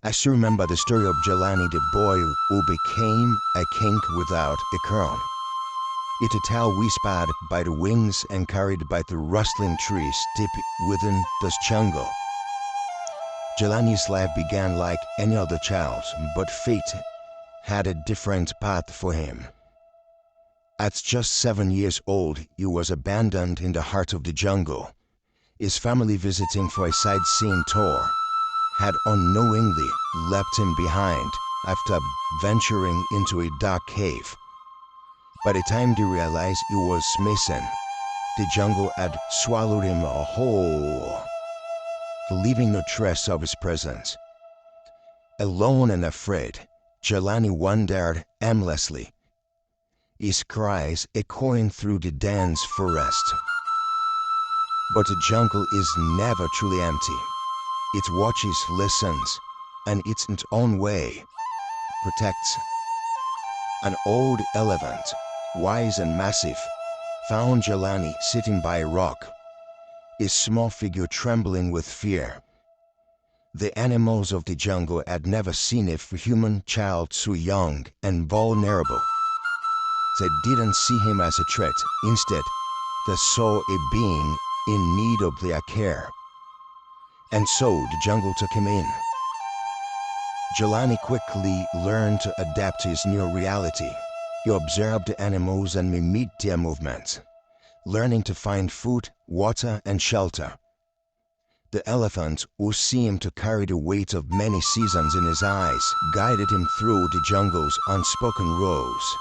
I still remember the story of Jalani, the boy who became a king without a crown. It a tale whispered by the winds and carried by the rustling trees deep within this jungle. Jalani's life began like any other child's, but fate had a different path for him. At just 7 years old, he was abandoned in the heart of the jungle. His family, visiting for a sightseeing tour, had unknowingly left him behind after venturing into a dark cave. By the time they realized he was missing, the jungle had swallowed him whole, leaving no trace of his presence. Alone and afraid, Jalani wandered aimlessly, his cries echoing through the dense forest. But the jungle is never truly empty. It watches, listens, and in its own way protects. An old elephant, wise and massive, found Jalani sitting by a rock, his small figure trembling with fear. The animals of the jungle had never seen a human child so young and vulnerable. They didn't see him as a threat. Instead, they saw a being in need of their care. And so the jungle took him in. Jalani quickly learned to adapt to his new reality. He observed the animals and mimicked their movements, learning to find food, water, and shelter. The elephant, who seemed to carry the weight of many seasons in his eyes, guided him through the jungle's unspoken rules.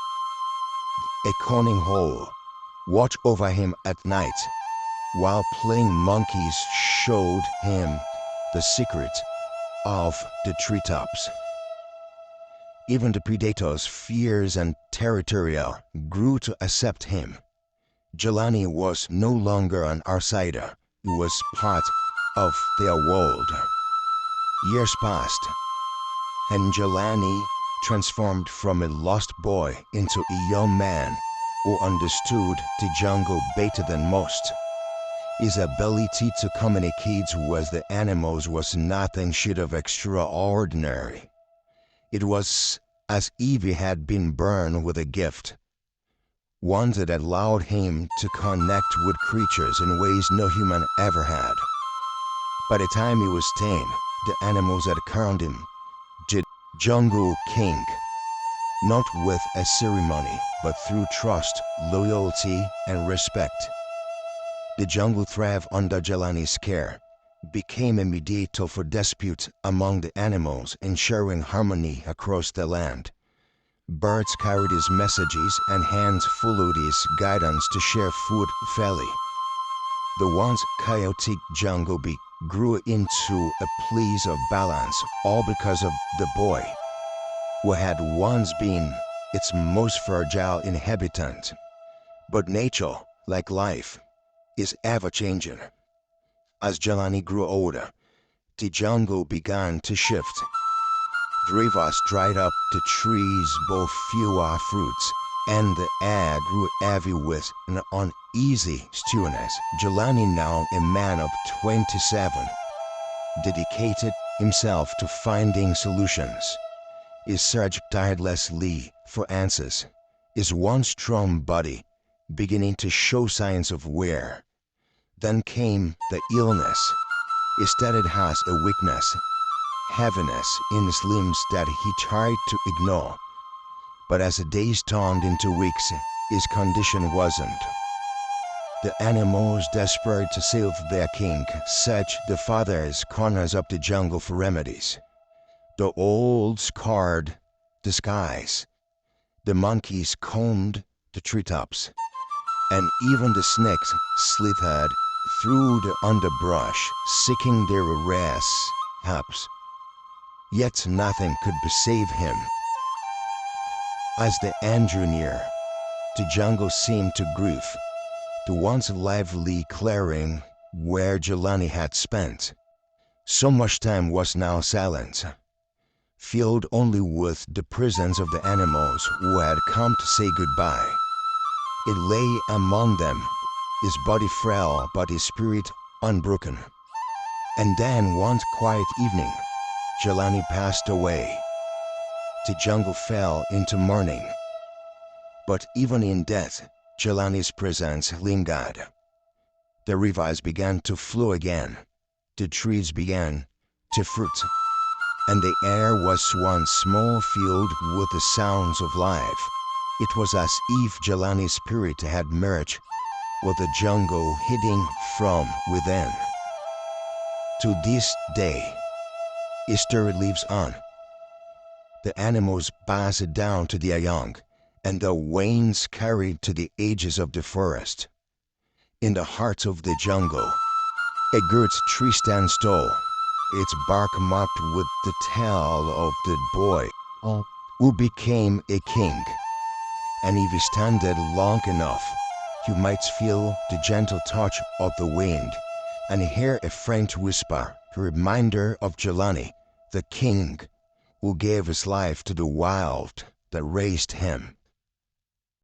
A cunning hole watched over him at night, while playing monkeys showed him the secret of the treetops. Even the predators, fierce and territorial, grew to accept him. Jalani was no longer an outsider. He was part of their world. Years passed, and Jalani transformed from a lost boy into a young man who understood the jungle better than most. His ability to communicate with the animals was nothing short of extraordinary. It was as if he had been born with a gift, one that allowed him to connect with creatures in ways no human ever had. By the time he was 10, the animals had crowned him the Jungle King, not with a ceremony, but through trust, loyalty, and respect. The jungle thrived under Jalani's care, became a mediator for disputes among the animals, ensuring harmony across the land. Birds carried his messages and hands followed his guidance to share food fairly. The once chaotic jungle grew into a place of balance, all because of the boy, who had once been its most fragile inhabitant. But nature, like life, is ever-changing. As Jalani grew older, the jungle began to shift. The rivers dried up, the trees bore fewer fruits, and the air grew heavy with an uneasy stillness. Jalani, now a man of 27, dedicated himself to finding solutions. He searched tirelessly for answers, his once strong body beginning to show signs of wear. Then came the illness. It started as a weakness, heaviness in his limbs that he tried to ignore. But as the days turned into weeks, his condition worsened. The animals, desperate to save their king, searched the farthest corners of the jungle for remedies. The old scarred the skies. The monkeys combed the treetops, and even the snakes slithered through the underbrush, seeking their rare helps. Yet nothing could save him. As the end drew near, the jungle seemed to grieve. The once lively clearing where Jalani had spent so much time was now silent, filled only with the presence of the animals who had come to say goodbye. It lay among them, his body frail but his spirit unbroken. And then one quiet evening, Jalani passed away. The jungle fell into mourning. But even in death, Jalani's presence lingered. The rivers began to flow again. The trees began to fruit. And the air was once more filled with the sounds of life. It was as if Jalani's spirit had merged with the jungle hidden from within. To this day, history lives on. The animals passed down to their young, and the winds carried to the edges of the forest. In the heart of the jungle, a great tree stands tall, its bark marked with the tale of the boy who became a king. And if he standeth long enough, you might feel the gentle touch of the wind and hear a faint whisper, a reminder of Jalani, the king who gave his life to the wild that raised him.